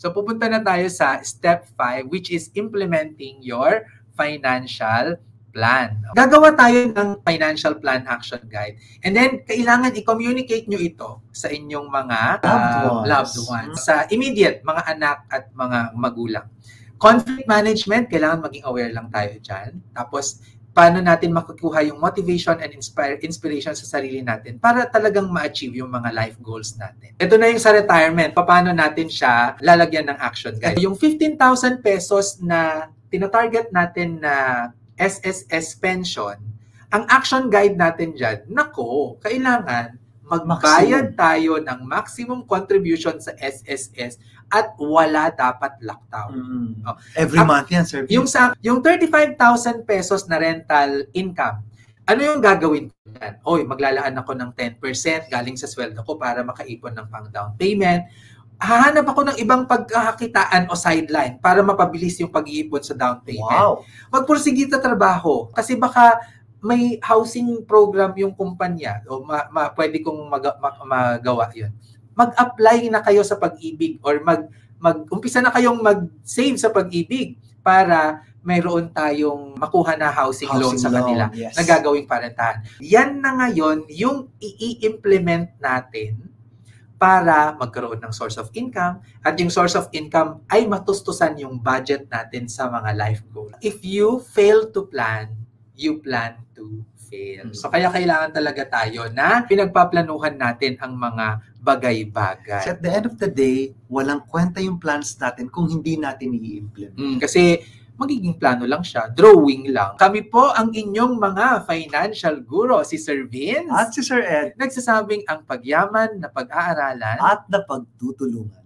So pupunta na tayo sa step 5, which is implementing your financial plan. Gagawa tayo ng financial plan action guide. And then, kailangan i-communicate nyo ito sa inyong mga loved ones. Sa immediate, mga anak at mga magulang. Conflict management, kailangan maging aware lang tayo dyan. Tapos, paano natin makukuha yung motivation and inspiration sa sarili natin para talagang ma-achieve yung mga life goals natin. Ito na yung sa retirement. Paano natin siya lalagyan ng action guide. Yung 15,000 pesos na tinatarget natin na SSS pension, ang action guide natin dyan, kailangan magbayad tayo ng maximum contribution sa SSS at wala dapat lockdown. Every month yan, sir. Yung 35,000 pesos na rental income, ano yung gagawin ko yan? Maglalaan ako ng 10% galing sa sweldo ko para makaipon ng pang down payment. Hahanap ako ng ibang pagkakakitaan o sideline para mapabilis yung pag-iipon sa down payment. Wow! Magpursige sa trabaho kasi baka may housing program yung kumpanya o pwede kong magawa yun. Mag-apply na kayo sa Pag-ibig or umpisa na kayong mag-save sa Pag-ibig para mayroon tayong makuha na housing loan sa kanila na gagawing parentahan. Yan na ngayon yung i-implement natin para magkaroon ng source of income at yung source of income ay matustusan yung budget natin sa mga life goals. If you fail to plan, you plan to fail. So kaya kailangan talaga tayo na pinagpaplanuhan natin ang mga bagay-bagay. So at the end of the day, walang kwenta yung plans natin kung hindi natin i-implement. Kasi magiging plano lang siya, drawing lang. Kami po ang inyong mga financial guro, si Sir Vince at si Sir Ed, nagsasabing ang pagyaman na pag-aaralan at na pagtutulungan.